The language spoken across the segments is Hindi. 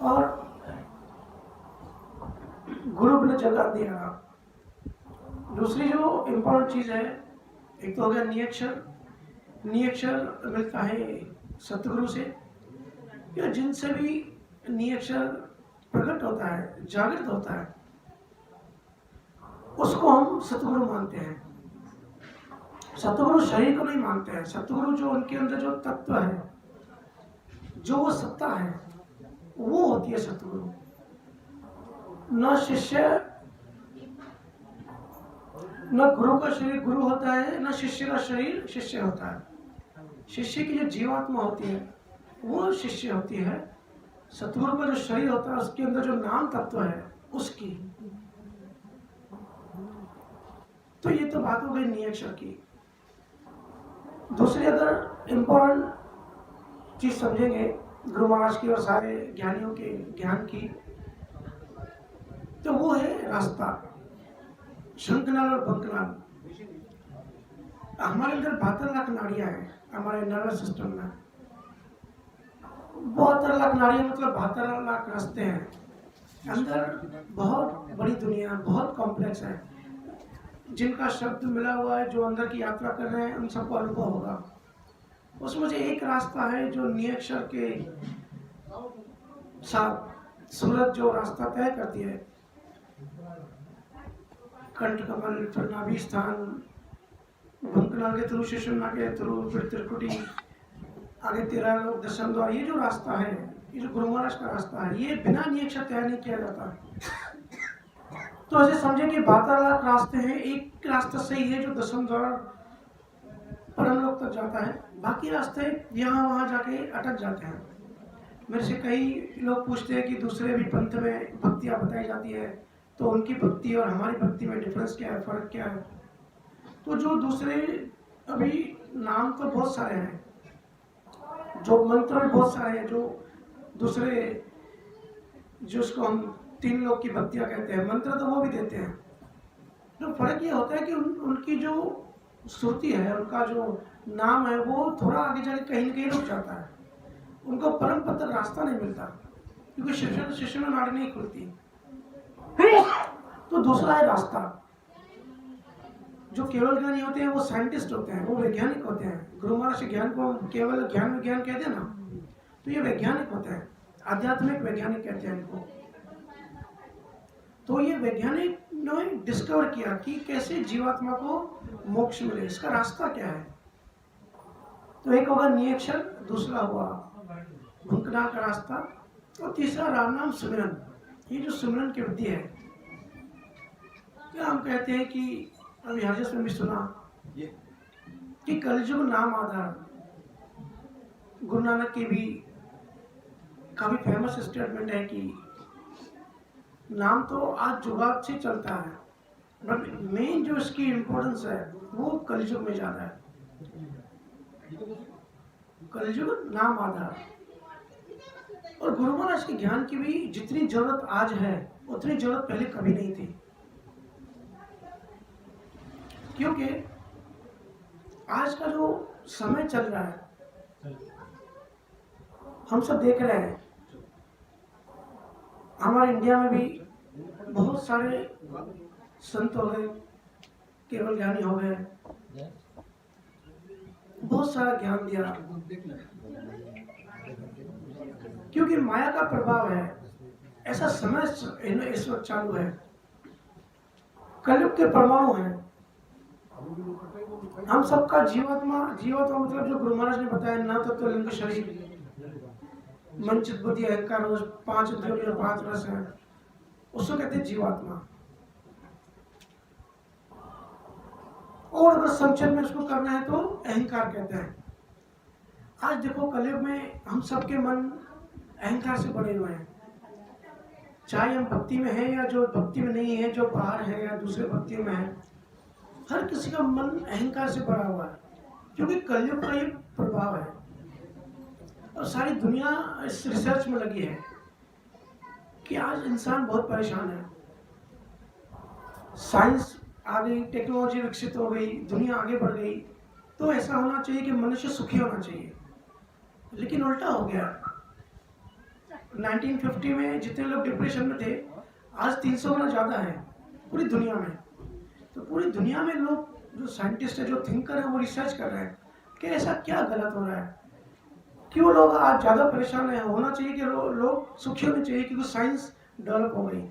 और गुरु ने जगा दिया। दूसरी जो इम्पोर्टेंट चीज़ है, एक तो हो गया नियक्षर मिलता है सतगुरु से, या जिनसे भी नियक्षर प्रकट होता है, जागृत होता है, उसको हम सतगुरु मानते हैं। सतगुरु शरीर को नहीं मानते हैं। सतगुरु जो उनके अंदर जो तत्व है, जो वो सत्ता है, वो होती है सतगुरु। न शिष्य, न गुरु का शरीर गुरु होता है, न शिष्य का शरीर शिष्य होता है। शिष्य की जो जीवात्मा होती है वो शिष्य होती है। सतगुरु का जो शरीर होता है उसके अंदर जो नाम तत्व है उसकी। तो ये तो बात हो गई नियक्षर की। दूसरी अगर इम्पोर्टेंट चीज समझेंगे गुरु महाराज की और सारे ज्ञानियों के ज्ञान की, तो वो है रास्ता, शंखनाल और बंकनाल। हमारे अंदर 72 लाख नाड़ियां हैं हमारे नर्वस सिस्टम में। 72 लाख नाड़ियां मतलब 72 लाख रास्ते हैं। अंदर बहुत बड़ी दुनिया, बहुत कॉम्प्लेक्स है। जिनका शब्द मिला हुआ है, जो अंदर की यात्रा कर रहे हैं, उन सबको अनुभव होगा। उसमें से एक रास्ता है जो नियक्षर के साथ सूरज जो रास्ता तय करती है, कंठ कमल, फिर नाभि स्थान, बंकनाल के थ्रू, सुषुम्ना के थ्रू, फिर त्रिकुटी, आगे 13 लोग, दशम द्वार। ये जो रास्ता है, ये जो गुरु महाराज का रास्ता है, ये बिना नियक्षर तय नहीं किया जाता। तो ऐसे समझे कि 72 लाख रास्ते हैं, एक रास्ता सही है जो दशम द्वार परम लोक तक जाता है, बाकी रास्ते यहाँ वहाँ जाके अटक जाते हैं। मेरे से कई लोग पूछते हैं कि दूसरे भी पंथ में भक्तियाँ बताई जाती है, तो उनकी भक्ति और हमारी भक्ति में डिफरेंस क्या है, फर्क क्या है? तो जो दूसरे, अभी नाम तो बहुत सारे हैं, जो मंत्र भी बहुत सारे हैं, जो दूसरे जिसको हम 3 लोग की भक्तियाँ कहते हैं, मंत्र तो वो भी देते हैं। तो फर्क ये होता है कि उनकी जो श्रुति है, उनका जो नाम है, वो थोड़ा आगे जाके कहीं न कहीं रुक जाता है। उनको परम पद तक रास्ता नहीं मिलता, क्योंकि शिष्य में नाड़ी नहीं खुलती। तो दूसरा है रास्ता। जो केवल ज्ञानी होते हैं वो साइंटिस्ट होते हैं, वो वैज्ञानिक होते हैं। गुरु महाराज के ज्ञान को केवल ज्ञान विज्ञान कहते हैं ना, तो ये वैज्ञानिक होते हैं, आध्यात्मिक वैज्ञानिक कहते हैं इनको। तो ये वैज्ञानिक ने डिस्कवर किया कि कैसे जीवात्मा को मोक्ष मिले, इसका रास्ता क्या है। तो एक होगा नियक्षर, दूसरा हुआ बंकनाल का रास्ता, और तीसरा राम नाम सुमिरन। ये जो सुमिरन की विधि है, क्या हम कहते हैं कि अभी हजस में भी सुना कि कलयुग नाम आधार। गुरु नानक की भी काफी फेमस स्टेटमेंट है कि नाम तो आज जुगात से चलता है, बट मेन जो इसकी इम्पोर्टेंस है वो कलयुग में ज्यादा है। कलयुग नाम आधार। और गुरु महाराज के ज्ञान की भी जितनी जरूरत आज है, उतनी जरूरत पहले कभी नहीं थी, क्योंकि आज का जो समय चल रहा है, हम सब देख रहे हैं। हमारे इंडिया में भी बहुत सारे संत हो गए, केवल ज्ञानी हो गए, बहुत सारा ज्ञान दिया, क्योंकि माया का प्रभाव है। ऐसा समय इस वक्त चालू है, कलयुग के परमाणु हैं। हम सबका जीवात्मा मतलब जो गुरु महाराज ने बताया, ना तत्व लिंग शरीर, मन चित्त बुद्धि अहंकार, 5 इंद्रियों और 5 रस है, उसको कहते हैं जीवात्मा। और अगर संक्षेप में उसको करना है तो अहंकार कहते हैं। आज देखो कलयुग में हम सबके मन अहंकार से बने हुए हैं, चाहे हम भक्ति में हैं या जो भक्ति में नहीं है, जो बाहर है या दूसरे भक्ति में है, हर किसी का मन अहंकार से भरा हुआ है, क्योंकि कलयुग का ये प्रभाव है। और सारी दुनिया इस रिसर्च में लगी है कि आज इंसान बहुत परेशान है। साइंस आ गई, टेक्नोलॉजी विकसित हो गई, दुनिया आगे बढ़ गई, तो ऐसा होना चाहिए कि मनुष्य सुखी होना चाहिए, लेकिन उल्टा हो गया। 1950 में जितने लोग डिप्रेशन में थे, आज 300 गुना ज़्यादा है पूरी दुनिया में। तो पूरी दुनिया में लोग, जो साइंटिस्ट है, जो थिंकर है, वो रिसर्च कर रहे हैं कि ऐसा क्या गलत हो रहा है, क्यों लोग आज ज़्यादा परेशान है। होना चाहिए कि लोग सुखी होने चाहिए क्योंकि साइंस डेवलप हो गई,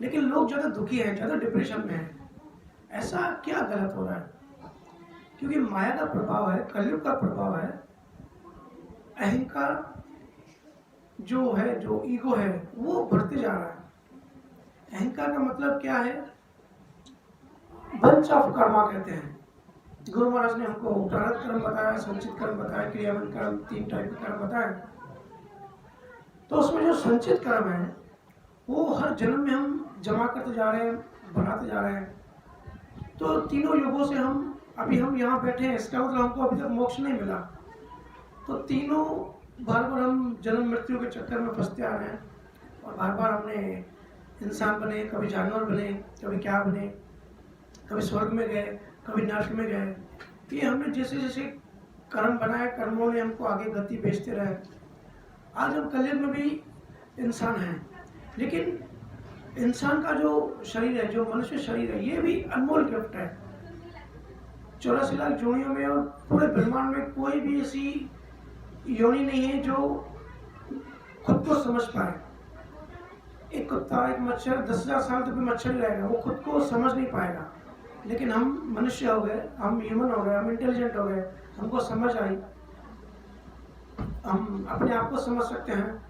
लेकिन लोग ज़्यादा दुखी हैं, ज़्यादा डिप्रेशन में हैं। ऐसा क्या गलत हो रहा है? क्योंकि माया का प्रभाव है, कलयुग का प्रभाव है। अहंकार जो है, जो ईगो है, वो बढ़ते जा रहा है। अहंकार का मतलब क्या है? बंच ऑफ कर्मा कहते हैं। गुरु महाराज ने हमको प्रारब्ध कर्म बताया, संचित कर्म बताया, क्रियावन कर्म, 3 टाइप के कर्म बताए। तो उसमें जो संचित कर्म है वो हर जन्म में हम जमा करते जा रहे हैं, बढ़ाते जा रहे हैं। तो तीनों युगों से हम यहाँ बैठे हैं, इसका मतलब हमको अभी तक मोक्ष नहीं मिला। तो तीनों बार बार हम जन्म मृत्यु के चक्कर में फंसते आ रहे हैं, और बार बार हमने इंसान बने, कभी जानवर बने, कभी क्या बने, कभी स्वर्ग में गए, कभी नर्क में गए। ये हमने जैसे जैसे कर्म बनाए, कर्मों ने हमको आगे गति भेजते रहे। आज हम कलयुग में भी इंसान हैं, लेकिन इंसान का जो शरीर है, जो मनुष्य शरीर है, ये भी अनमोल गिफ्ट है। 84 लाख योनियों में और पूरे ब्रह्मांड में कोई भी ऐसी योनि नहीं है जो खुद को समझ पाए। एक कुत्ता, एक मच्छर 10,000 साल तक भी मच्छर ही रहेगा, वो खुद को समझ नहीं पाएगा। लेकिन हम मनुष्य हो गए, हम ह्यूमन हो गए, हम इंटेलिजेंट हो गए, हमको समझ आई, हम अपने आप को समझ सकते हैं,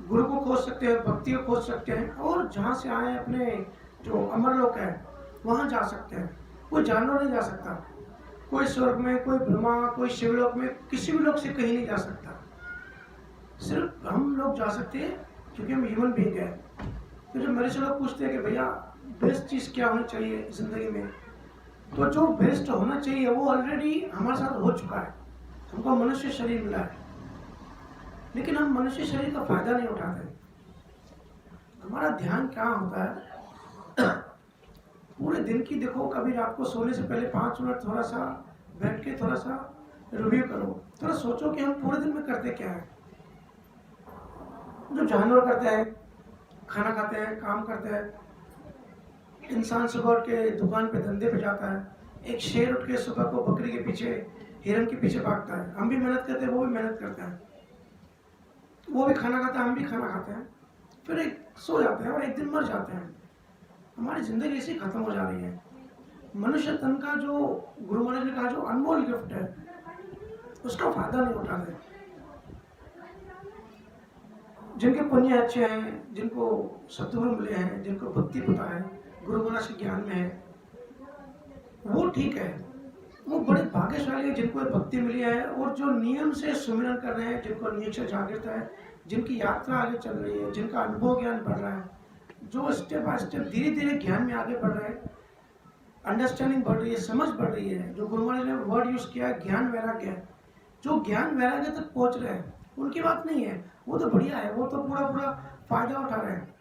गुरु को खोज सकते हैं, भक्ति को खोज सकते हैं, और जहाँ से आए अपने जो अमरलोक है वहाँ जा सकते हैं। कोई जानवर नहीं जा सकता, कोई स्वर्ग में, कोई ब्रह्मा, कोई शिवलोक में, किसी भी लोक से कहीं नहीं जा सकता। सिर्फ हम लोग जा सकते हैं क्योंकि हम ह्यूमन बीइंग है। तो जब मेरे से लोग पूछते हैं कि भैया बेस्ट चीज़ क्या होनी चाहिए ज़िंदगी में, तो जो बेस्ट होना चाहिए वो ऑलरेडी हमारे साथ हो चुका है। हमको मनुष्य शरीर मिला है, लेकिन हम मनुष्य शरीर का फायदा नहीं उठाते। हमारा ध्यान क्या होता है? पूरे दिन की देखो, कभी रात को सोने से पहले 5 मिनट थोड़ा सा बैठ के थोड़ा सा रिव्यू करो, थोड़ा सोचो कि हम पूरे दिन में करते क्या है। जो जानवर करते हैं, खाना खाते हैं, काम करते हैं, इंसान सुबह उठ के दुकान पे धंधे पे जाता है, एक शेर उठ के सुबह को बकरी के पीछे, हिरन के पीछे भागता है। हम भी मेहनत करते हैं, वो भी मेहनत करता है, वो भी खाना खाता है, हम भी खाना खाते हैं, फिर एक सो जाते हैं और एक दिन मर जाते हैं। हमारी जिंदगी इसी खत्म हो जा रही है। मनुष्य तन का जो गुरु महाराज ने कहा जो अनमोल गिफ्ट है, उसका फायदा नहीं उठाते। जिनके पुण्य अच्छे हैं, जिनको सतगुरु मिले हैं, जिनको भक्ति पता है, गुरु महाराज के ज्ञान में है, वो ठीक है, वो बड़े भाग्यशाली है जिनको भक्ति मिली है, और जो नियम से सुमिरन कर रहे हैं, जिनको निश्चय जागृत है, जिनकी यात्रा आगे चल रही है, जिनका अनुभव ज्ञान बढ़ रहा है, जो स्टेप बाय स्टेप धीरे धीरे ज्ञान में आगे बढ़ रहे हैं, अंडरस्टैंडिंग बढ़ रही है, समझ बढ़ रही है। जो गुरु महाराज ने वर्ड यूज किया है ज्ञान वैराग्य है, जो ज्ञान वैराग्य तक पहुंच रहे हैं, उनकी बात नहीं है, वो तो बढ़िया है, वो तो पूरा पूरा फायदा उठा रहे हैं।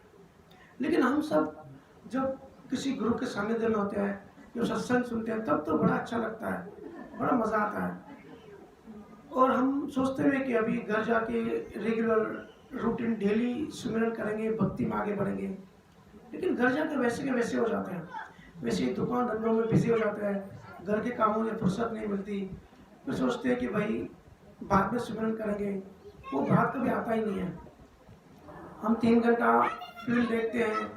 लेकिन हम सब जब किसी गुरु के सानिध्य में होते हैं, जब सत्संग सुनते हैं, तब तो बड़ा अच्छा लगता है, बड़ा मजा आता है, और हम सोचते हैं कि अभी घर जाके रेगुलर रूटीन डेली सुमिरन करेंगे, भक्ति में आगे बढ़ेंगे। लेकिन घर जाके वैसे के वैसे हो जाते हैं, वैसे ही दुकान धंधों में बिजी हो जाते हैं, घर के कामों में फुर्सत नहीं मिलती, फिर सोचते हैं कि भाई बाद में सुमिरन करेंगे, वो बात कभी आता ही नहीं है। हम 3 घंटा फिल्म देखते हैं,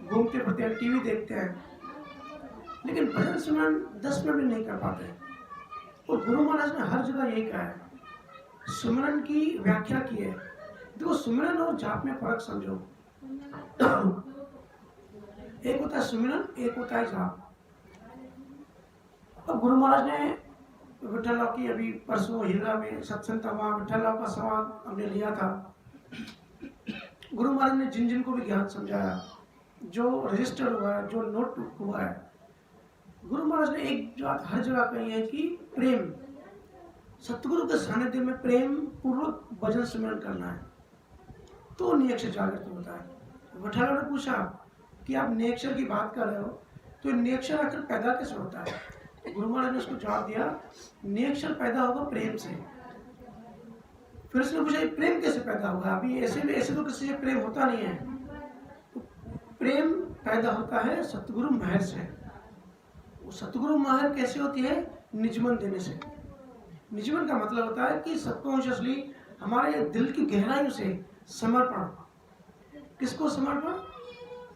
घूमते फिरते हैं, टीवी देखते हैं, लेकिन भजन सुमिरन 10 मिनट भी नहीं कर पाते। और गुरु महाराज ने हर जगह यही कहा है, सुमिरन की व्याख्या की है। देखो, सुमिरन और जाप में फर्क समझो। एक होता है सुमिरन, एक होता है जाप। अब गुरु महाराज ने विठल की अभी परसों हीरा में सत्संग था, वहाँ विठल का सवाल हमने लिया था। गुरु महाराज ने जिन जिन को भी ज्ञान समझाया, जो रजिस्टर हुआ है, जो नोट हुआ है, गुरु महाराज ने एक बात हर जगह कही है कि प्रेम, सतगुरु के सानिध्य में प्रेम पूर्वक भजन सुमिरन करना है, तो नियक्षर जागृत होता है। विठल ने पूछा कि आप नियक्षर की बात कर रहे हो, तो नियक्षर आखिर पैदा कैसे होता है? गुरु महाराज ने उसको जवाब दिया, नियक्षर पैदा होगा प्रेम से। फिर उसने पूछा प्रेम कैसे पैदा होगा? अभी ऐसे तो किसी से प्रेम होता नहीं है। तो प्रेम पैदा होता है सतगुरु महर से। वो सतगुरु महर कैसे होती है? निजमन देने से। निजमन का मतलब होता है कि सबकॉन्शियसली हमारे दिल की गहराइयों से समर्पण। किसको समर्पण?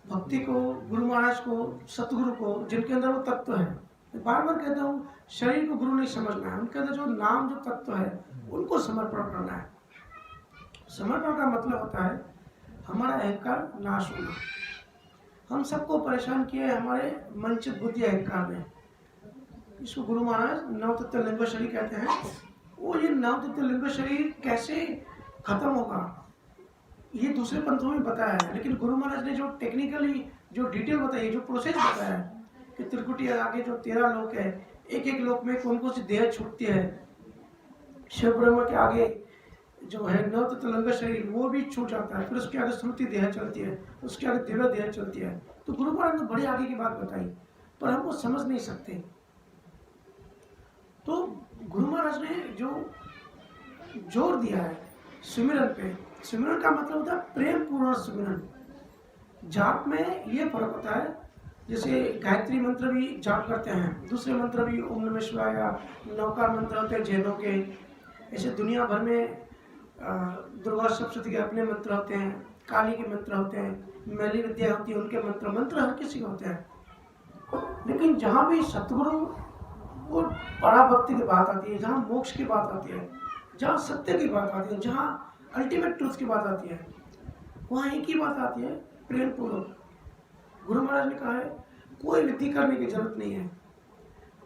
भक्ति को, गुरु महाराज को, सतगुरु को, जिनके अंदर वो तत्व है। मैं बार बार कहता हूँ, शरीर को गुरु नहीं समझना है, उनके अंदर जो नाम, जो तत्व है, उनको समर्पण करना है। समर्पण का मतलब होता है हमारा अहंकार नाश होना। हम सबको परेशान किया है हमारे मनचित बुद्धि अहंकार ने। इसको गुरु महाराज नवतत्व लिंग शरीर कहते हैं। वो ये नवतत्व लिंग शरीर कैसे खत्म होगा ये दूसरे पंथों में बताया है, लेकिन गुरु महाराज ने जो टेक्निकली जो डिटेल बताई, जो प्रोसेस बताया है कि त्रिकुटी आगे जो 13 लोक है, एक एक लोक में कौन कौन सी देह छूटती है। शिव ब्रह्म के आगे जो है नवतत्व लिंग शरीर वो भी छूट जाता है, फिर उसके आगे श्रुति देह चलती है, उसके आगे दिव्य देह चलती है। तो गुरु महाराज ने बड़ी आगे की बात बताई, पर हम वो समझ नहीं सकते। तो गुरु महाराज ने जो जोर दिया है सुमिरन पे, सुमिरन का मतलब होता है प्रेम पूर्ण सुमिरन। जाप में ये फर्क होता है, जैसे गायत्री मंत्र भी जाप करते हैं, दूसरे मंत्र भी ओम नमः शिवाय या नवकार मंत्र होते हैं जैनों के। ऐसे दुनिया भर में दुर्गा सप्तशती के अपने मंत्र होते हैं, काली के मंत्र होते हैं, मैली विद्या होती है उनके मंत्र हर किसी के होते हैं। लेकिन जहाँ भी सतगुरु और पराभक्ति की बात आती है, जहाँ मोक्ष की बात आती है, जहाँ सत्य की बात आती है, जहाँ अल्टीमेट ट्रूथ की बात आती है, वहाँ एक ही बात आती है, प्रेम पूर्वक। गुरु महाराज ने कहा है कोई विधि करने की जरूरत नहीं है,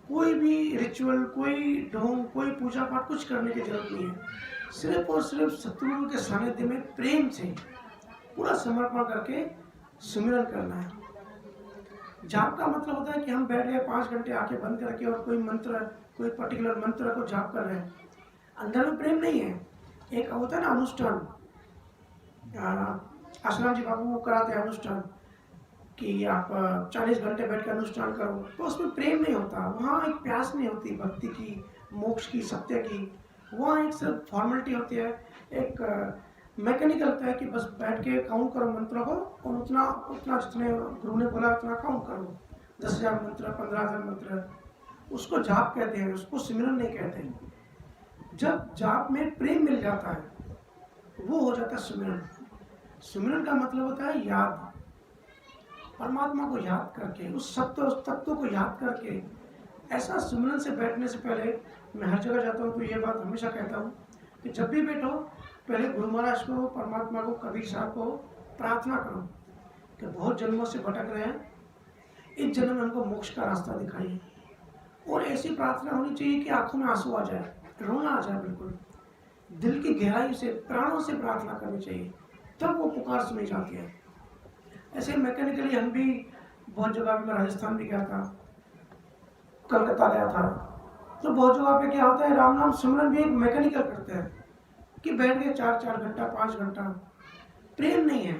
कोई भी रिचुअल, कोई ढोंग, कोई पूजा पाठ कुछ करने की जरूरत नहीं है। सिर्फ और सिर्फ सतगुरु के सानिध्य में प्रेम से पूरा समर्पण करके सुमिरन करना है। जाप का मतलब होता है कि हम बैठ गए 5 घंटे आंखें बंद करके और कोई मंत्र, कोई पर्टिकुलर मंत्र को जाप कर रहे हैं, अंदर में प्रेम नहीं है। एक होता है ना अनुष्ठान, आश्रम जी बाबू वो कराते हैं अनुष्ठान कि आप 40 घंटे बैठ कर अनुष्ठान करो, तो उसमें प्रेम नहीं होता, वहाँ एक प्यास नहीं होती भक्ति की, मोक्ष की, सत्य की। वहाँ एक सिर्फ फॉर्मेलिटी होती है, एक मैकेनिकल होता है कि बस बैठ के काउंट करो मंत्रों को और उतना जितने गुरु ने बोला उतना काउंट करो। 10,000 मंत्र, 15,000 मंत्र, उसको जाप कहते हैं, उसको सिमरन नहीं कहते हैं। जब जाप में प्रेम मिल जाता है वो हो जाता है सुमिरन। सुमिरन का मतलब होता है याद, परमात्मा को याद करके, उस तत्व को याद करके। ऐसा सुमिरन से बैठने से पहले मैं हर जगह जाता हूँ तो ये बात हमेशा कहता हूँ कि जब भी बैठो पहले गुरु महाराज को, परमात्मा को, कबीर साहब को प्रार्थना करो कि बहुत जन्मों से भटक रहे हैं, इस जन्म में हमको मोक्ष का रास्ता दिखाइए। और ऐसी प्रार्थना होनी चाहिए कि आंखों में आंसू आ जाए, रोना आ जाए, बिल्कुल दिल की गहराई से, प्राणों से प्रार्थना करनी चाहिए, तब वो पुकार सुनी जाती है। ऐसे मैकेनिकली हम भी बहुत जगह, मैं राजस्थान भी गया था, कलकत्ता गया था, तो बहुत जगह पे क्या होता है राम नाम सुमिरन भी एक मैकेनिकल करते हैं कि बैठ गए 4-4 घंटा, 5 घंटा, प्रेम नहीं है।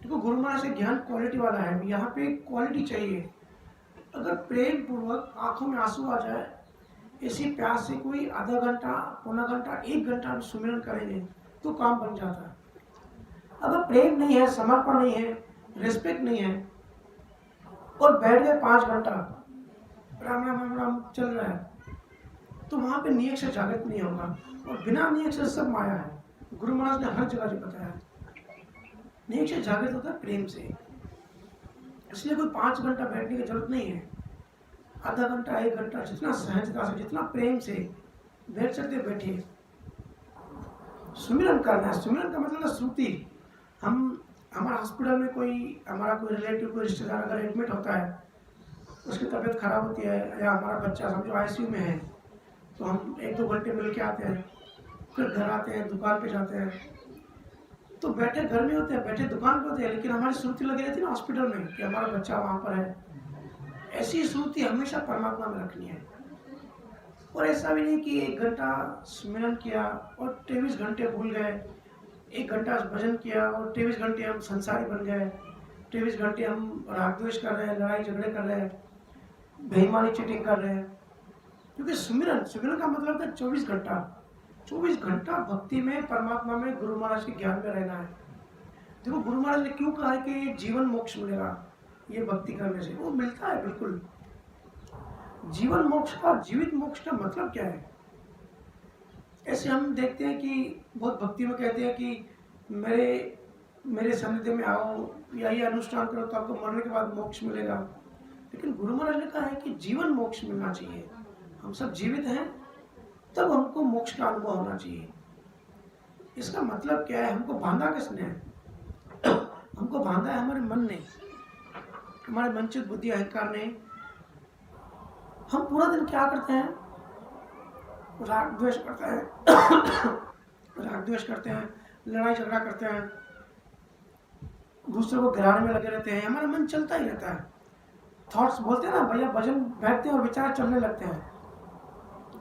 देखो गुरु महाराज से ज्ञान क्वालिटी वाला है, यहाँ पे क्वालिटी चाहिए। अगर प्रेम पूर्वक आंखों में आंसू आ जाए, इसी प्यास से कोई आधा घंटा, पौना घंटा, 1 घंटा सुमिरन करेंगे तो काम बन जाता है। अगर प्रेम नहीं है, समर्पण नहीं है, रिस्पेक्ट नहीं है और बैठ गए 5 घंटा राम राम राम राम चल रहा है, तो वहाँ पे नियत से जागृत नहीं होगा। और बिना नियत से सब माया है। गुरु महाराज ने हर जगह बताया नियत से जागृत होता है प्रेम से। इसलिए कोई 5 घंटा बैठने की जरूरत नहीं है, आधा घंटा, 1 घंटा, जितना सहजता से, जितना प्रेम से बैठ सकते बैठिए। सुमिरन करना है। सुमिरन का मतलब है श्रुति। हमारा हॉस्पिटल में हमारा कोई रिलेटिव, कोई रिश्तेदार अगर एडमिट होता है, उसकी तबीयत खराब होती है, या हमारा बच्चा समझो आईसीयू में है, तो हम 1-2 घंटे मिल के आते हैं, फिर घर आते हैं, दुकान पे जाते हैं, तो बैठे घर में होते हैं, बैठे दुकान पे होते हैं, लेकिन हमारी श्रुति लगी रहती है ना हॉस्पिटल में कि हमारा बच्चा वहाँ पर है। ऐसी श्रुति हमेशा परमात्मा में रखनी है। और ऐसा भी नहीं कि 1 घंटा सुमिरन किया और 23 घंटे भूल गए, 1 घंटा भजन किया और 23 घंटे हम संसारी बन गए, 23 घंटे हम राग द्वेष कर रहे हैं, लड़ाई झगड़े कर रहे हैं, बेईमानी चीटिंग कर रहे हैं। क्योंकि सुमिरन का मतलब था 24 घंटा। 24 घंटा भक्ति में, परमात्मा में, गुरु महाराज के ज्ञान में रहना है। देखो गुरु महाराज ने क्यों कहा है कि जीवन मोक्ष मिलेगा ये भक्ति करने से, वो मिलता है बिल्कुल। जीवन मोक्ष का, जीवित मोक्ष का मतलब क्या है? ऐसे हम देखते हैं कि बहुत भक्ति में कहते हैं कि मेरे सानिध्य में आओ या ये अनुष्ठान करो तो आपको मरने के बाद मोक्ष मिलेगा। लेकिन गुरु महाराज ने कहा है कि जीवन मोक्ष मिलना चाहिए। हम सब जीवित हैं तब हमको मोक्ष का अनुभव होना चाहिए। इसका मतलब क्या है? हमको बांधा किसने है? हमको बांधा है हमारे मन ने, हमारे मनचित बुद्धि अहंकार ने। हम पूरा दिन क्या करते हैं? राग द्वेष करते हैं राग द्वेष करते हैं, लड़ाई झगड़ा करते हैं, दूसरे को गिराने में लगे रहते हैं। हमारा मन चलता ही रहता है। थॉट्स बोलते हैं ना भैया, भजन बैठते हैं और विचार चलने लगते हैं।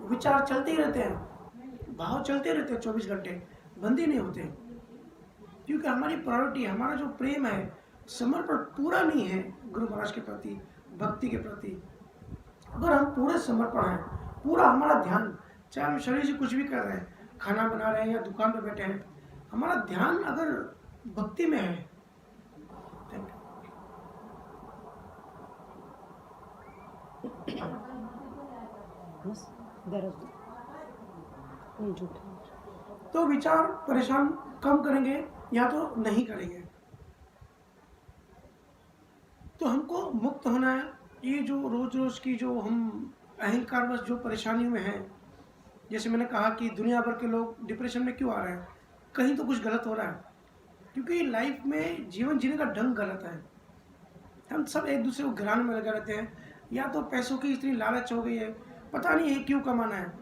विचार चलते ही रहते हैं, भाव चलते रहते हैं, 24 घंटे बंद ही नहीं होते। क्योंकि हमारी प्रायोरिटी, हमारा जो प्रेम है, समर्पण पूरा नहीं है गुरु महाराज के प्रति, भक्ति के प्रति। अगर हम पूरे समर्पण हैं, पूरा हमारा ध्यान, चाहे हम शरीर से कुछ भी कर रहे हैं, खाना बना रहे हैं या दुकान पर बैठे हैं, हमारा ध्यान अगर भक्ति में है, तो विचार परेशान कम करेंगे या तो नहीं करेंगे। तो हमको मुक्त होना है। ये जो रोज रोज की जो हम अहंकारवश जो परेशानियों में हैं, जैसे मैंने कहा कि दुनिया भर के लोग डिप्रेशन में क्यों आ रहे हैं? कहीं तो कुछ गलत हो रहा है, क्योंकि लाइफ में जीवन जीने का ढंग गलत है। हम सब एक दूसरे को गिराने में लगे रहते हैं, या तो पैसों की इतनी लालच हो गई है, पता नहीं है क्यों कमाना है।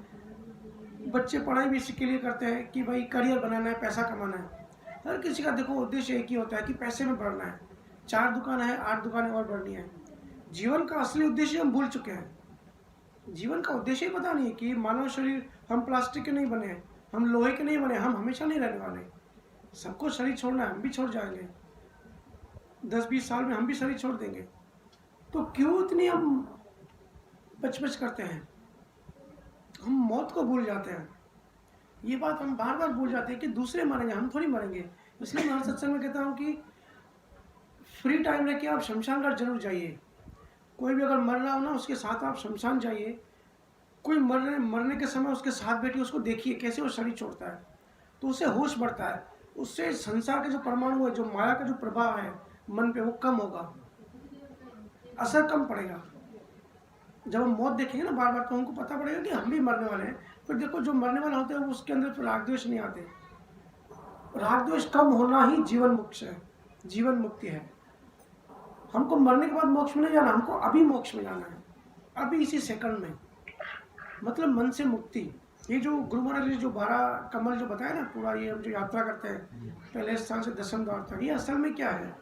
बच्चे पढ़ाई भी इसी के लिए करते हैं कि भाई करियर बनाना है, पैसा कमाना है। हर किसी का देखो उद्देश्य एक ही होता है कि पैसे में बढ़ना है। 4 दुकान है, 8 दुकानें और बढ़नी है। जीवन का असली उद्देश्य हम भूल चुके हैं। जीवन का उद्देश्य ही पता नहीं है कि मानव शरीर, हम प्लास्टिक के नहीं बने हैं, हम लोहे के नहीं बने, हम हमेशा नहीं रहने वाले। सबको शरीर छोड़ना है, हम भी छोड़ जाएंगे। 10-20 साल में हम भी शरीर छोड़ देंगे। तो क्यों इतनी हम बच करते हैं? हम मौत को भूल जाते हैं। ये बात हम बार बार भूल जाते हैं कि दूसरे मरेंगे, हम थोड़ी मरेंगे। इसलिए मैं हर सत्संग में कहता हूँ कि फ्री टाइम रह के आप शमशान घाट जरूर जाइए। कोई भी अगर मर रहा हो ना, उसके साथ आप शमशान जाइए। कोई मरने के समय उसके साथ बैठिए, उसको देखिए कैसे वो शरीर छोड़ता है, तो उससे होश बढ़ता है। उससे संसार के जो परमाणु है, जो माया का जो प्रभाव है मन पे, वो कम होगा, असर कम पड़ेगा। जब हम मौत देखेंगे ना बार बार, तो हमको पता पड़ेगा कि हम भी मरने वाले हैं। फिर देखो जो मरने वाले होते हैं उसके अंदर फिर राग द्वेष नहीं आते। राग द्वेष कम होना ही जीवन मोक्ष है, जीवन मुक्ति है। हमको मरने के बाद मोक्ष में नहीं जाना, हमको अभी मोक्ष में जाना है, अभी इसी सेकंड में। मतलब मन से मुक्ति। ये जो गुरु महाराज ने जो 12 कमल जो बताया ना, पूरा ये हम जो यात्रा करते हैं पहले स्थान से 10वें द्वार तक, ये असल में क्या है?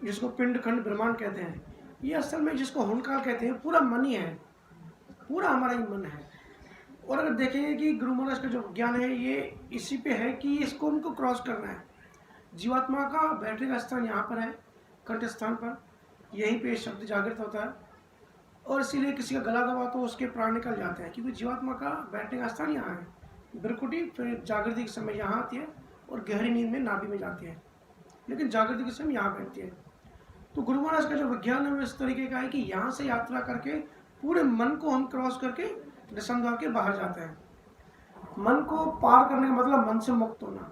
जिसको पिंड खंड ब्रह्मांड कहते हैं, ये असल में जिसको हुनकाल कहते हैं, पूरा मन ही है, पूरा हमारा ही मन है। और अगर देखेंगे कि गुरु महाराज का जो ज्ञान है ये इसी पे है कि इसको उनको क्रॉस करना है। जीवात्मा का बैठने का स्थान यहाँ पर है, कंठ स्थान पर, यहीं पे शब्द जागृत होता है। और इसीलिए किसी का गला दबा तो उसके प्राण निकल जाते हैं, क्योंकि जीवात्मा का बैठने का स्थान यहाँ है। बिरकुटी फिर जागृति के समय यहाँ आती है और गहरी नींद में नाभि में जाती है, लेकिन जागृति के समय यहाँ बैठती है। तो गुरु महाराज का जो विज्ञान है वो इस तरीके का है कि यहाँ से यात्रा करके पूरे मन को हम क्रॉस करके दशम द्वार के बाहर जाते हैं। मन को पार करने का मतलब मन से मुक्त होना।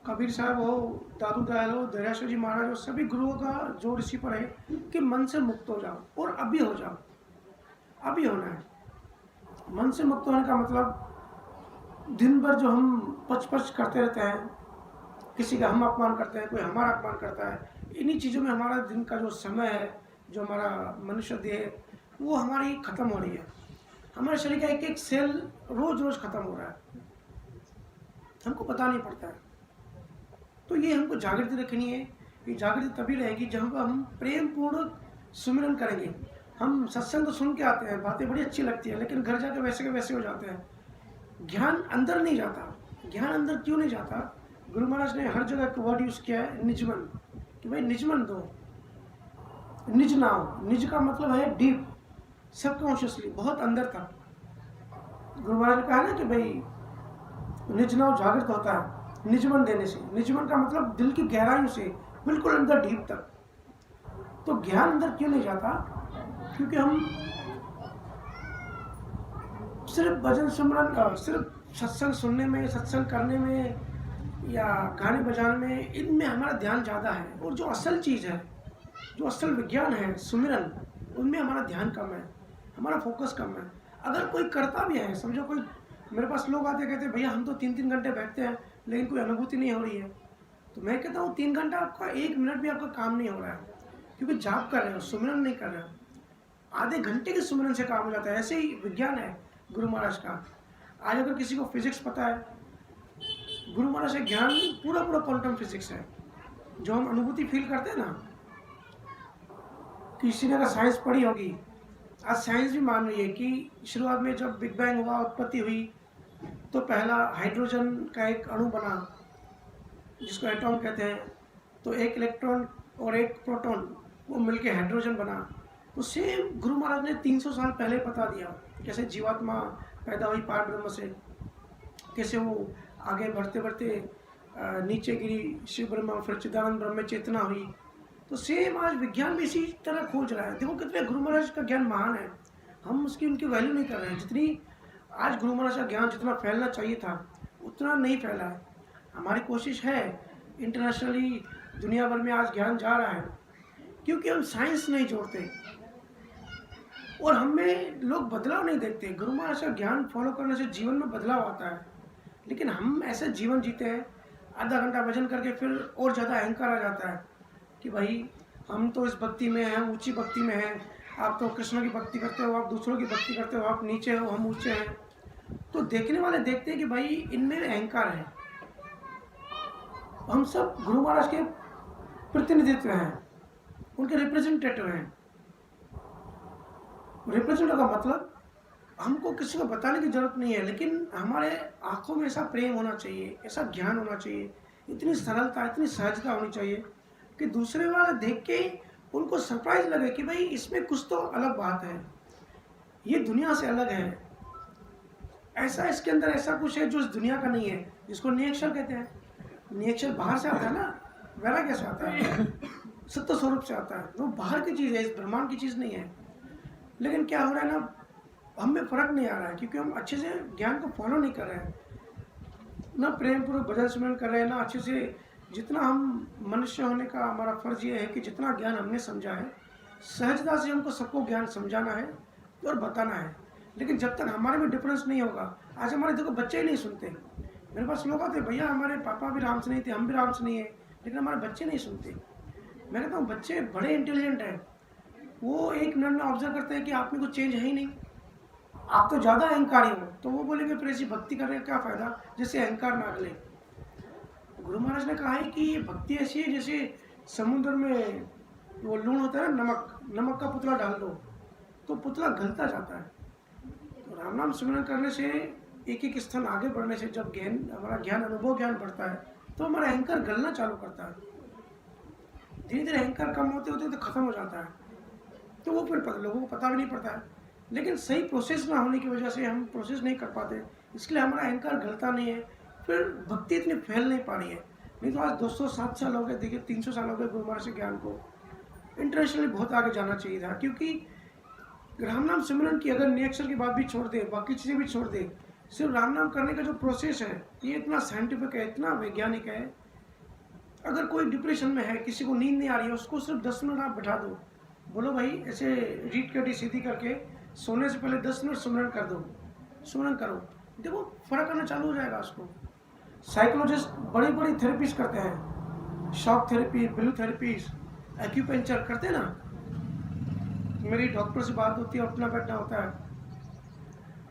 कबीर साहब हो, दादू दयाल हो, दयाश्वर जी महाराज हो, सभी गुरुओं का जोर इसी पर है कि मन से मुक्त हो जाओ और अभी हो जाओ, अभी होना है। मन से मुक्त होने का मतलब दिन भर जो हम पच करते रहते हैं, किसी का हम अपमान करते हैं, कोई हमारा अपमान करता है, इन्हीं चीज़ों में हमारा दिन का जो समय है, जो हमारा मनुष्य देह, वो हमारी ख़त्म हो रही है। हमारे शरीर का एक एक सेल रोज रोज ख़त्म हो रहा है, हमको पता नहीं पड़ता है। तो ये हमको जागृति रखनी है। ये जागृति तभी रहेगी जब हम प्रेम पूर्ण सुमिरन करेंगे। हम सत्संग तो सुन के आते हैं, बातें बड़ी अच्छी लगती है, लेकिन घर जाके वैसे के वैसे हो जाते हैं। ज्ञान अंदर नहीं जाता। ज्ञान अंदर क्यों नहीं जाता? गुरु महाराज ने हर जगह एक वर्ड यूज़ किया है, निजमन, कि भाई निजमन दो, निज ना हो। निज का मतलब है डीप, सबकॉन्शियसली, बहुत अंदर तक। गुरु महाराज ने कहा ना कि भाई निजनाव जागृत होता है निजमन देने से। निजमन का मतलब दिल की गहराइयों से, बिल्कुल अंदर डीप तक। तो ज्ञान अंदर क्यों नहीं जाता? क्योंकि हम सिर्फ भजन सिमरन, सिर्फ सत्संग सुनने में, सत्संग करने में या गाने बजाने में, इनमें हमारा ध्यान ज़्यादा है। और जो असल चीज़ है, जो असल विज्ञान है सुमिरन, उनमें हमारा ध्यान कम है, हमारा फोकस कम है। अगर कोई करता भी है, समझो कोई मेरे पास लोग आते कहते हैं भैया हम तो 3-3 घंटे बैठते हैं लेकिन कोई अनुभूति नहीं हो रही है, तो मैं कहता हूँ 3 घंटा आपका 1 मिनट भी आपका काम नहीं हो रहा है, क्योंकि जाप कर रहे हो, सुमिरन नहीं कर रहे हो। आधे घंटे के सुमिरन से काम हो जाता है। ऐसे ही विज्ञान है गुरु महाराज का। आज अगर किसी को फिजिक्स पता है, गुरु महाराज का ज्ञान पूरा पूरा क्वांटम फिजिक्स है। जो हम अनुभूति फील करते हैं ना, किसी ने अगर साइंस पढ़ी होगी, आज साइंस भी मान रही है कि शुरुआत में जब बिग बैंग हुआ, उत्पत्ति हुई, तो पहला हाइड्रोजन का एक अणु बना जिसको एटॉम कहते हैं। तो एक इलेक्ट्रॉन और एक प्रोटॉन वो मिलके हाइड्रोजन बना। तो सेम गुरु महाराज ने 300 साल पहले बता दिया कैसे जीवात्मा पैदा हुई पार ब्रह्म से, कैसे वो आगे बढ़ते बढ़ते नीचे गिरी शिव ब्रह्म, फिर चिदानंद ब्रह्म में चेतना हुई। तो सेम आज विज्ञान भी इसी तरह खोज रहा है। देखो कितने गुरु महाराज का ज्ञान महान है, हम उसकी उनकी वैल्यू नहीं कर रहे हैं। जितनी आज गुरु महाराज का ज्ञान जितना फैलना चाहिए था उतना नहीं फैला है। हमारी कोशिश है, इंटरनेशनली दुनिया भर में आज ज्ञान जा रहा है, क्योंकि हम साइंस नहीं जोड़ते और हमें लोग बदलाव नहीं देखते। गुरु महाराज का ज्ञान फॉलो करने से जीवन में बदलाव आता है, लेकिन हम ऐसे जीवन जीते हैं, आधा घंटा भजन करके फिर और ज़्यादा अहंकार आ जाता है कि भाई हम तो इस भक्ति में हैं, हम ऊंची भक्ति में हैं, आप तो कृष्ण की भक्ति करते हो, आप दूसरों की भक्ति करते हो, आप नीचे हो, हम ऊंचे हैं। तो देखने वाले देखते हैं कि भाई इनमें अहंकार है। हम सब गुरु महाराज के प्रतिनिधित्व हैं, उनके रिप्रेजेंटेटिव हैं। रिप्रेजेंटेटिव का मतलब हमको किसी को बताने की जरूरत नहीं है, लेकिन हमारे आंखों में ऐसा प्रेम होना चाहिए, ऐसा ज्ञान होना चाहिए, इतनी सरलता, इतनी सहजता होनी चाहिए कि दूसरे वाले देख के उनको सरप्राइज लगे कि भाई इसमें कुछ तो अलग बात है, ये दुनिया से अलग है, ऐसा इसके अंदर ऐसा कुछ है जो इस दुनिया का नहीं है, जिसको नियक्षर कहते हैं। नियक्षर बाहर से आता है ना, वैराग्य से आता है, सत्य स्वरूप से आता है, वो बाहर की चीज़ है, इस ब्रह्मांड की चीज़ नहीं है। लेकिन क्या हो रहा है ना, हमें फर्क नहीं आ रहा है क्योंकि हम अच्छे से ज्ञान को फॉलो नहीं कर रहे हैं, ना प्रेम पूर्वक भजन सिमरन कर रहे हैं, ना अच्छे से। जितना हम मनुष्य होने का हमारा फर्ज ये है कि जितना ज्ञान हमने समझा है, सहजता से हमको सबको ज्ञान समझाना है और बताना है। लेकिन जब तक हमारे में डिफरेंस नहीं होगा, आज हमारे देखो बच्चे ही नहीं सुनते। मेरे पास लोग आते, भैया हमारे पापा भी राम से नहीं थे, हम भी राम से नहीं है, लेकिन हमारे बच्चे नहीं सुनते। मैं कहता हूँ बच्चे बड़े इंटेलिजेंट हैं, वो एक मिनट में ऑब्जर्व करते हैं कि आप में कुछ चेंज है ही नहीं, आप तो ज़्यादा अहंकारी हो। तो वो बोलेंगे फिर ऐसी भक्ति करने का क्या फ़ायदा जिससे अहंकार ना गले। गुरु महाराज ने कहा है कि भक्ति ऐसी है जैसे समुद्र में वो लूण होता है, नमक का पुतला डाल दो तो पुतला गलता जाता है। तो राम नाम सिमरन करने से, एक एक स्थान आगे बढ़ने से, जब हमारा ज्ञान, अनुभव ज्ञान बढ़ता है, तो हमारा अहंकार गलना चालू करता है। धीरे धीरे अहंकार कम होते होते तो खत्म हो जाता है। तो वो फिर लोगों को पता भी नहीं पड़ता है, लेकिन सही प्रोसेस ना होने की वजह से हम प्रोसेस नहीं कर पाते, इसलिए हमारा अहंकार गलता नहीं है, फिर भक्ति इतनी फैल नहीं पा रही है। नहीं तो आज 207 साल हो गए, देखिए 300 साल हो गए गुरु महाराज के ज्ञान को। इंटरनेशनली बहुत आगे जाना चाहिए था, क्योंकि राम नाम सिमरन की अगर नियक्षर की बात भी छोड़ दे, बाकी चीज़ें भी छोड़ दे, सिर्फ राम नाम करने का जो प्रोसेस है ये इतना साइंटिफिक है, इतना वैज्ञानिक है। अगर कोई डिप्रेशन में है, किसी को नींद नहीं आ रही है, उसको सिर्फ 10 मिनट आप बैठा दो, बोलो भाई ऐसे रीट कटी सीधी करके सोने से पहले 10 मिनट सुमरन कर दो, सुमरन करो, देखो फर्क आना चालू हो जाएगा उसको। साइकोलॉजिस्ट बड़ी बड़ी थेरेपीज करते हैं, shock therapy, blue therapies, acupuncture करते हैं ना। मेरी डॉक्टर से बात होती है, उठना बैठना होता है।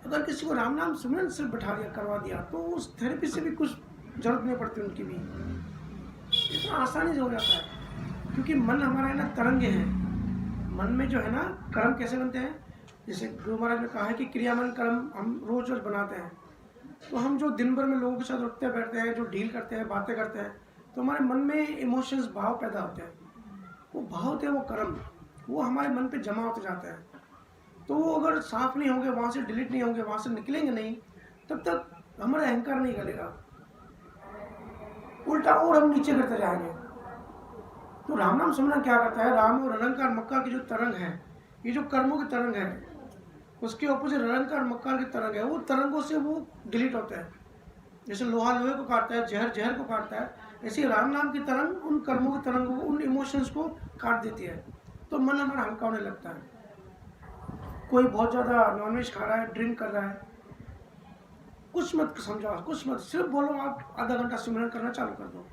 अगर किसी को राम नाम सिमरन सिर्फ बैठा दिया, करवा दिया, तो उस थेरेपी से भी कुछ जरूरत नहीं पड़ती उनकी भी, इतना आसानी से हो जाता है। क्योंकि मन हमारा है ना तरंगे है, मन में जो है ना कर्म कैसे बनते हैं, जैसे गुरु महाराज ने कहा है कि क्रियामन कर्म हम रोज रोज बनाते हैं। तो हम जो दिन भर में लोगों के साथ उठते बैठते हैं, जो डील करते हैं, बातें करते हैं, तो हमारे मन में इमोशंस, भाव पैदा होते हैं। वो भाव होते हैं, वो कर्म, वो हमारे मन पे जमा होते जाते हैं। तो वो अगर साफ नहीं होंगे, वहाँ से डिलीट नहीं होंगे, वहाँ से निकलेंगे नहीं, तब तक हमारा अहंकार नहीं गलेगा, उल्टा और हम नीचे करते जाएंगे। तो राम नाम सुमरन क्या करता है, राम और अलंकार मक्का की जो तरंग है, ये जो कर्मों की तरंग है, उसके ऑपोजिट अलंकार मक्का की तरंग है, वो तरंगों से वो डिलीट होता है। जैसे लोहा लोहे को काटता है, जहर जहर को काटता है, ऐसे राम नाम की तरंग उन कर्मों की तरंगों को, उन इमोशंस को काट देती है। तो मन हमारा हल्का होने लगता है। कोई बहुत ज़्यादा नॉनवेज खा रहा है, ड्रिंक कर रहा है, कुछ मत समझाओ, कुछ मत, सिर्फ बोलो आप आधा घंटा सिमरन करना चालू कर दो।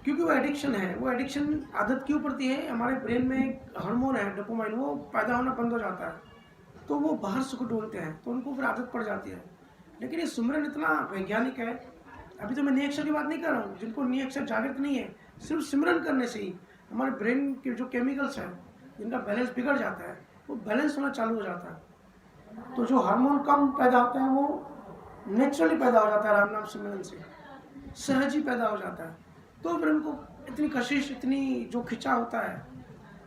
क्योंकि वो एडिक्शन है। वो एडिक्शन आदत क्यों पड़ती है, हमारे ब्रेन में एक हार्मोन है डोपामाइन, वो पैदा होना बंद हो जाता है, तो वो बाहर से को ढूंढते हैं, तो उनको फिर आदत पड़ जाती है। लेकिन ये सिमरन इतना वैज्ञानिक है। अभी तो मैं नी अक्षर की बात नहीं कर रहा हूँ, जिनको नी अक्षर जागृत नहीं है, सिर्फ सिमरन करने से ही हमारे ब्रेन के जो केमिकल्स हैं, जिनका बैलेंस बिगड़ जाता है, वो बैलेंस होना चालू हो जाता है। तो जो हार्मोन कम पैदा होता है वो नेचुरली पैदा हो जाता है राम नाम सिमरन से, सहज ही पैदा हो जाता है। तो फिर उनको इतनी कशिश, इतनी जो खिंचाव होता है,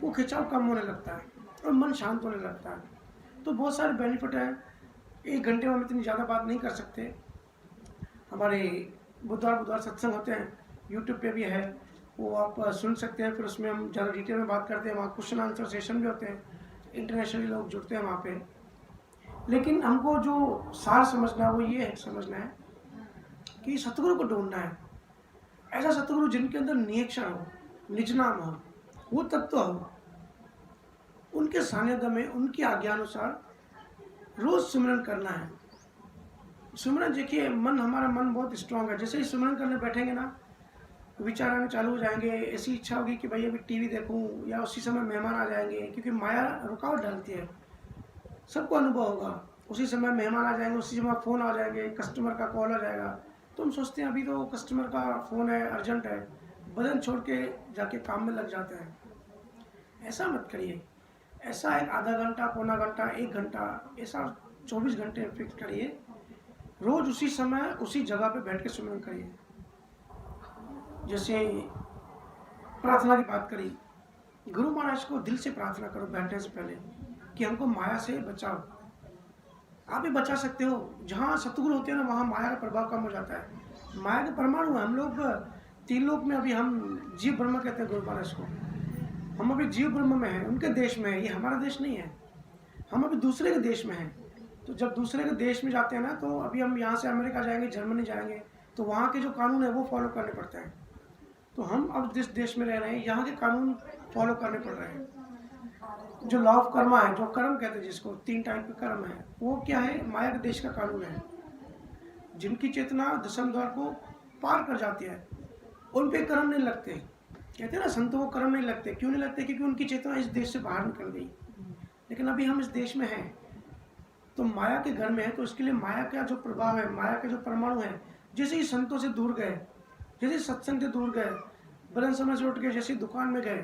वो खिंचाव कम होने लगता है और मन शांत होने लगता है। तो बहुत सारे बेनिफिट हैं। 1 घंटे में हम इतनी ज़्यादा बात नहीं कर सकते। हमारे बुधवार सत्संग होते हैं, यूट्यूब पे भी है, वो आप सुन सकते हैं। फिर उसमें हम ज़्यादा डिटेल में बात करते हैं, वहाँ क्वेश्चन आंसर सेशन भी होते हैं, इंटरनेशनली लोग जुड़ते हैं वहाँ पे। लेकिन हमको जो सार समझना है वो ये है, समझना है कि सतगुरु को ढूंढना है। ऐसा सतगुरु जिनके अंदर निरीक्षण हो, निज नाम हो, वो तत्व हो, उनके सानिध्य में, उनकी आज्ञानुसार रोज सिमरन करना है। सिमरन देखिए, हमारा मन बहुत स्ट्रांग है। जैसे ही सिमरन करने बैठेंगे ना, विचार आने चालू हो जाएंगे। ऐसी इच्छा होगी कि भाई अभी टीवी देखूं, या उसी समय मेहमान आ जाएंगे, क्योंकि माया रुकावट डालती है। सबको अनुभव होगा, उसी समय मेहमान आ जाएंगे, उसी समय फ़ोन आ जाएंगे, कस्टमर का कॉल आ जाएगा, तो हम सोचते हैं अभी तो कस्टमर का फ़ोन है, अर्जेंट है, बदन छोड़ के जाके काम में लग जाते हैं। ऐसा मत करिए। ऐसा एक आधा घंटा, पौना घंटा, 1 घंटा, ऐसा 24 घंटे फिक्स करिए। रोज उसी समय उसी जगह पे बैठ के सिमरन करिए। जैसे प्रार्थना की बात करी, गुरु महाराज को दिल से प्रार्थना करो बैठने से पहले कि हमको माया से बचाओ। आप भी बचा सकते हो। जहाँ सतगुरु होते हैं ना, वहाँ माया का प्रभाव कम हो जाता है। माया के परमाणु है हम लोग। 3 लोक में अभी हम जीव ब्रह्म कहते हैं गुरु महाराज को। हम अभी जीव ब्रह्म में हैं, उनके देश में है, ये हमारा देश नहीं है। हम अभी दूसरे के देश में हैं। तो जब दूसरे के देश में जाते हैं ना, तो अभी हम यहाँ से अमेरिका जाएंगे, जर्मनी जाएंगे, तो वहाँ के जो कानून है वो फॉलो करने पड़ते हैं। तो हम अब जिस देश में रह रहे हैं, यहाँ के कानून फॉलो करने पड़ रहे हैं। जो लॉ ऑफ कर्मा है, जो कर्म कहते हैं जिसको, 3 टाइप के कर्म है, वो क्या है, माया के देश का कानून है। जिनकी चेतना दशम द्वार को पार कर जाती है, उन पे कर्म नहीं लगते। कहते हैं ना, संतों को कर्म नहीं लगते। क्यों नहीं लगते? क्योंकि उनकी चेतना इस देश से बाहर निकल गई। लेकिन अभी हम इस देश में हैं, तो माया के घर में है, तो इसके लिए माया का जो प्रभाव है, माया के जो परमाणु है, जैसे ही संतों से दूर गए, जैसे सत्संग से दूर गए, बदन समय से उठ के जैसे दुकान में गए,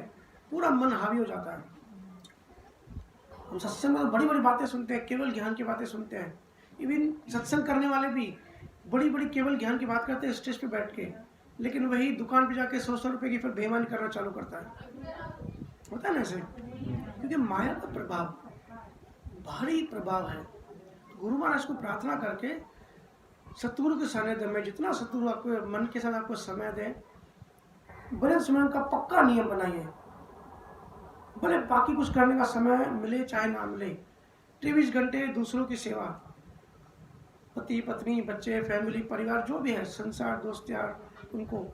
पूरा मन हावी हो जाता है। हम सत्संग में बड़ी बड़ी बातें सुनते हैं, केवल ज्ञान की बातें सुनते हैं। इवन सत्संग करने वाले भी बड़ी बड़ी केवल ज्ञान की बात करते हैं स्टेज पे बैठ के, लेकिन वही दुकान पे जाके 100 रुपए की फिर बेईमानी करना चालू करता है। होता है ना ऐसे, क्योंकि माया का प्रभाव, भारी प्रभाव है। गुरु महाराज को प्रार्थना करके सतगुरु के सानिध्य में, जितना सतगुरु आपको मन के साथ आपको समय दे, बड़े समय का पक्का नियम बनाइए। भले बाकी कुछ करने का समय मिले चाहे ना मिले, 23 घंटे दूसरों की सेवा, पति पत्नी, बच्चे, फैमिली, परिवार जो भी है, संसार, दोस्त यार, उनको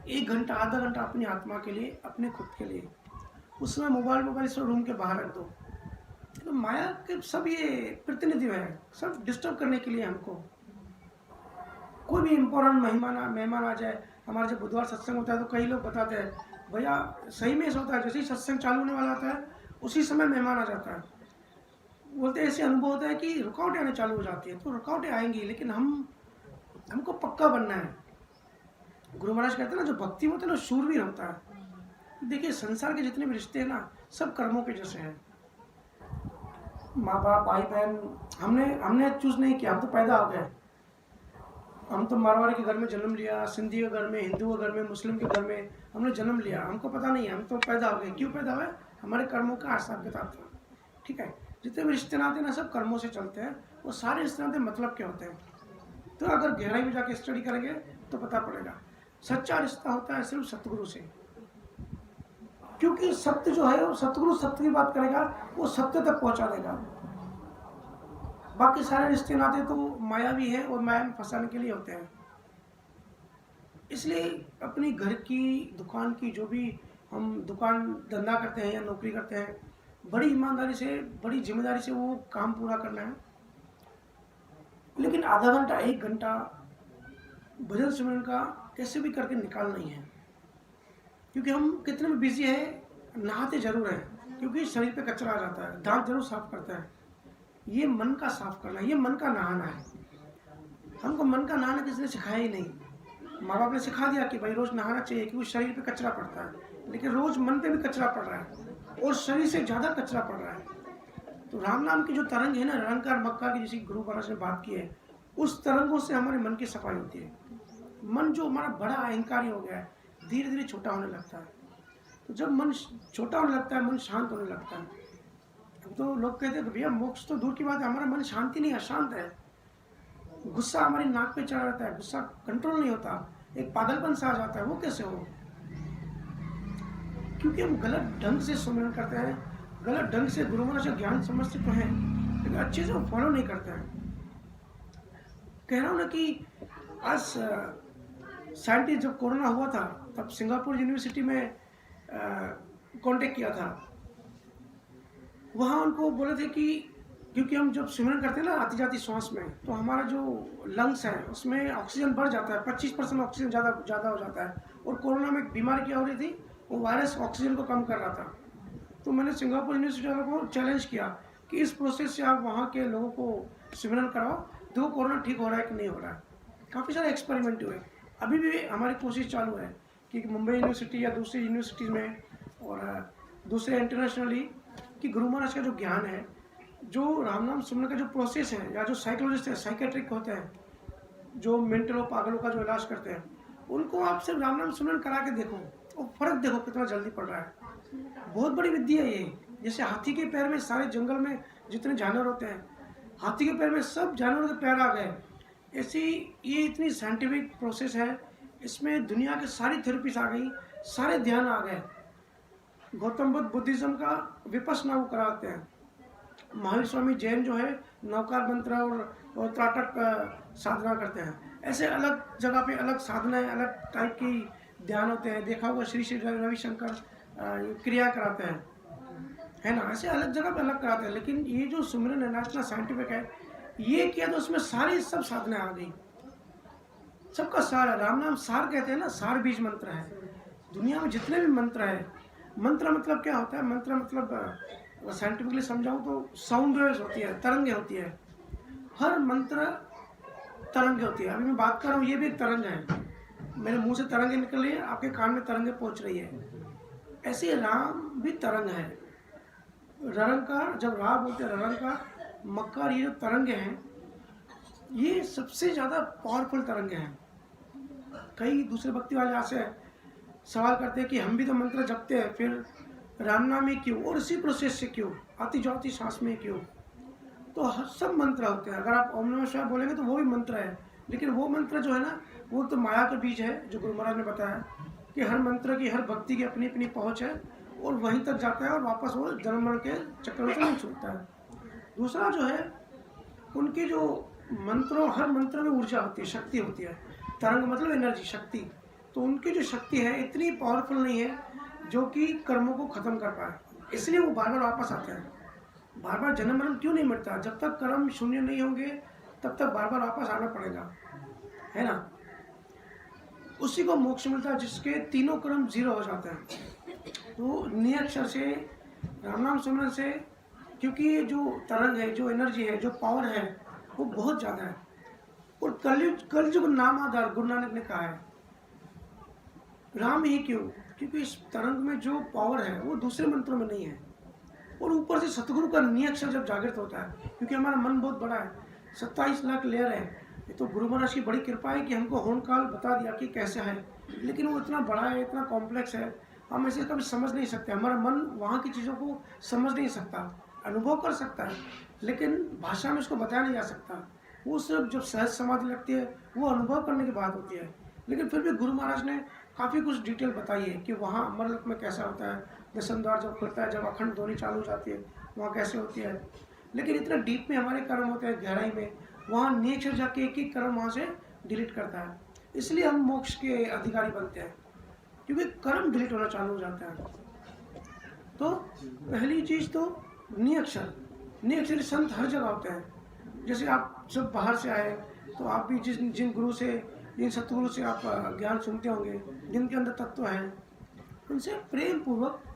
1 घंटा, आधा घंटा अपनी आत्मा के लिए, अपने खुद के लिए। उस समय मोबाइल सब रूम के बाहर रख दो। तो माया के सब ये प्रतिनिधि है, सब डिस्टर्ब करने के लिए हमको। कोई भी इम्पोर्टेंट मेहमान आ जाए, हमारे जब बुधवार सत्संग होता है तो कई लोग बताते हैं, भैया सही में ऐसा होता है, जैसे ही सत्संग चालू होने वाला होता है उसी समय मेहमान आ जाता है। बोलते ऐसे अनुभव होता है कि रुकावटें आने चालू हो जाती है। तो रुकावटें आएंगी, लेकिन हमको पक्का बनना है। गुरु महाराज कहते हैं ना, जो भक्ति होता है ना, शूरवीर होता है। देखिए, संसार के जितने भी रिश्ते हैं ना, सब कर्मों के जैसे हैं। माँ बाप, भाई बहन, हमने चूज नहीं किया, हम तो पैदा हो गए। हम तो मारवाड़ी के घर में जन्म लिया, सिंधी के घर में, हिंदू के घर में, मुस्लिम के घर में हमने जन्म लिया। हमको पता नहीं है, हम तो पैदा हो गए। क्यों पैदा हुए? हमारे कर्मों का हिसाब किताब था। ठीक है, जितने भी रिश्ते नाते ना, सब कर्मों से चलते हैं। वो सारे रिश्ते नाते मतलब क्या होते हैं? तो अगर गहराई में जाके स्टडी करेंगे तो पता पड़ेगा सच्चा रिश्ता होता है सिर्फ सतगुरु से, क्योंकि सत्य जो है वो सतगुरु सत्य की बात करेगा, वो सत्य तक पहुंचा देगा। बाकी सारे रिश्ते नाते तो मायावी है और माया में फंसाने के लिए होते हैं। इसलिए अपनी घर की दुकान की जो भी हम दुकान धंधा करते हैं या नौकरी करते हैं, बड़ी ईमानदारी से बड़ी जिम्मेदारी से वो काम पूरा करना है। लेकिन आधा घंटा 1 घंटा भजन सिमरन का कैसे भी करके निकालना ही है, क्योंकि हम कितने में बिजी है, नहाते जरूर हैं क्योंकि शरीर पे कचरा आ जाता है, दांत जरूर साफ करता है। ये मन का साफ करना, ये मन का नहाना है। हमको मन का नहाना किसी ने सिखाया ही नहीं। माँ बाप ने सिखा दिया कि भाई रोज नहाना चाहिए क्योंकि शरीर पे कचरा पड़ता है, लेकिन रोज मन पे भी कचरा पड़ रहा है और शरीर से ज़्यादा कचरा पड़ रहा है। तो राम नाम की जो तरंग है ना, निरंकार मक्कार की, जैसी गुरु महाराज ने बात की है, उस तरंगों से हमारे मन की सफाई होती है। मन जो हमारा बड़ा अहंकारी हो गया है, धीरे धीरे छोटा होने लगता है। तो जब मन छोटा होने लगता है, मन शांत होने लगता है। तो लोग कहते हैं कि भैया मोक्ष तो दूर की बात है, हमारा मन शांति नहीं, अशांत है। गुस्सा हमारी नाक पे चढ़ा रहता है, गुस्सा कंट्रोल नहीं होता, एक पागलपन सा आ जाता है। वो कैसे हो? क्योंकि हम गलत ढंग से सुमिरन करते हैं, गलत ढंग से गुरु महाराज से ज्ञान समझते तो हैं, लेकिन अच्छे से फॉलो नहीं करते हैं। कह रहा हूँ ना कि आज साइंटिस्ट जब कोरोना हुआ था तब सिंगापुर यूनिवर्सिटी में कांटेक्ट किया था। वहाँ उनको बोले थे कि क्योंकि हम जब सिमरन करते हैं ना आती जाती श्वास में, तो हमारा जो लंग्स है उसमें ऑक्सीजन बढ़ जाता है, 25% ऑक्सीजन ज़्यादा हो जाता है। और कोरोना में बीमारी क्या हो रही थी, वो वायरस ऑक्सीजन को कम कर रहा था। तो मैंने सिंगापुर यूनिवर्सिटी वालों को चैलेंज किया कि इस प्रोसेस से आप वहाँ के लोगों को सिमरन कराओ, देखो कोरोना ठीक हो रहा है कि नहीं हो रहा है। काफ़ी सारे एक्सपेरिमेंट हुए। अभी भी हमारी कोशिश चालू है कि मुंबई यूनिवर्सिटी या दूसरी यूनिवर्सिटीज़ में और दूसरे इंटरनेशनली कि गुरु महाराज का जो ज्ञान है, जो राम नाम सुनने का जो प्रोसेस है, या जो साइकोलॉजिस्ट है, साइकेट्रिक होते हैं, जो मेंटल पागलों का जो इलाज करते हैं, उनको आप सिर्फ राम नाम सुनन करा के देखो और फर्क देखो कितना जल्दी पड़ रहा है। बहुत बड़ी विद्या है ये। जैसे हाथी के पैर में सारे जंगल में जितने जानवर होते हैं, हाथी के पैर में सब जानवरों के पैर आ गए। ऐसी ये इतनी साइंटिफिक प्रोसेस है, इसमें दुनिया के सारी थेरेपीज आ गई, सारे ध्यान आ गए। गौतम बुद्ध बुद्धिज्म का विपश्यना वो कराते हैं। महावीर स्वामी जैन जो है नौकार मंत्र और त्राटक साधना करते हैं। ऐसे अलग जगह पे अलग साधनाएं, अलग टाइप की ध्यान होते हैं। देखा होगा श्री श्री रविशंकर क्रिया कराते हैं, है ना। ऐसे अलग जगह पे अलग कराते हैं। लेकिन ये जो सुमिरन है ना, इतना साइंटिफिक है। ये किया तो उसमें सारी सब साधनाएं आ गई, सबका सार है। राम नाम सार कहते हैं ना, सार बीज मंत्र है। दुनिया में जितने भी मंत्र है, मंत्र मतलब क्या होता है? मंत्र मतलब साइंटिफिकली समझाऊं तो साउंड वेव्स होती है, तरंगे होती है। हर मंत्र तरंगे होती है। अभी मैं बात कर रहा हूँ, ये भी एक तरंग है। मेरे मुंह से तरंगे निकल रही है, आपके कान में तरंगे पहुंच रही है। ऐसे राम भी तरंग है। ररंकार, जब रा बोलते हैं ररंकार मक्कार, ये जो तरंगे हैं ये सबसे ज़्यादा पावरफुल तरंगे हैं। कई दूसरे भक्ति वाले ऐसे सवाल करते हैं कि हम भी तो मंत्र जपते हैं, फिर राम नाम में क्यों और इसी प्रोसेस से क्यों, आती जाती सांस में क्यों? तो सब मंत्र होते हैं। अगर आप ओम नमः शिवाय बोलेंगे तो वो भी मंत्र है, लेकिन वो मंत्र जो है ना, वो तो माया का बीज है। जो गुरु महाराज ने बताया कि हर मंत्र की, हर भक्ति की अपनी अपनी पहुँच है और वहीं तक जाता है और वापस वो जन्म मरण के चक्कर से नहीं छूटता है। दूसरा जो है, उनके जो मंत्रों, हर मंत्र में ऊर्जा होती है, शक्ति होती है। तरंग मतलब एनर्जी, शक्ति। तो उनकी जो शक्ति है इतनी पावरफुल नहीं है जो कि कर्मों को खत्म कर पाए, इसलिए वो बार बार वापस आते हैं। बार बार जन्म मरण क्यों नहीं मिटता? जब तक कर्म शून्य नहीं होंगे तब तक बार बार वापस आना पड़ेगा, है ना। उसी को मोक्ष मिलता है जिसके तीनों कर्म जीरो हो जाते हैं। तो नियक्षर से, राम नाम सुमरन से, क्योंकि ये जो तरंग है, जो एनर्जी है, जो पावर है, वो बहुत ज़्यादा है। और कलयुग नाम आधार, गुरु नानक ने कहा है। राम ही क्यों? क्योंकि इस तरंग में जो पावर है वो दूसरे मंत्रों में नहीं है। और ऊपर से सतगुरु का नियक्षर जब जागृत होता है, क्योंकि हमारा मन बहुत बड़ा है, 27 लाख लेयर है। ये तो गुरु महाराज की बड़ी कृपा है कि हमको होम काल बता दिया कि कैसे है, लेकिन वो इतना बड़ा है, इतना कॉम्प्लेक्स है, हम ऐसे कभी समझ नहीं सकते। हमारा मन वहाँ की चीज़ों को समझ नहीं सकता, अनुभव कर सकता है, लेकिन भाषा में उसको बताया नहीं जा सकता। वो सिर्फ जब सहज समाधि लगती है वो अनुभव करने की बात होती है। लेकिन फिर भी गुरु महाराज ने काफ़ी कुछ डिटेल बताई है कि वहाँ अमरलोक में कैसा होता है, दर्शन द्वार जब खुलता है, जब अखंड ध्वनि चालू हो जाती है वहाँ कैसे होती है। लेकिन इतना डीप में हमारे कर्म होते हैं, गहराई में, वहाँ नेचर जाके एक एक कर्म वहाँ से डिलीट करता है। इसलिए हम मोक्ष के अधिकारी बनते हैं, क्योंकि कर्म डिलीट होना चालू हो जाता है। तो पहली चीज़ तो निअक्षर संत हर जगह होते हैं। जैसे आप सब बाहर से आए तो आप भी जिन गुरु से, जिन सतगुरु से आप ज्ञान सुनते होंगे, जिनके अंदर तत्व हैं, उनसे प्रेम पूर्वक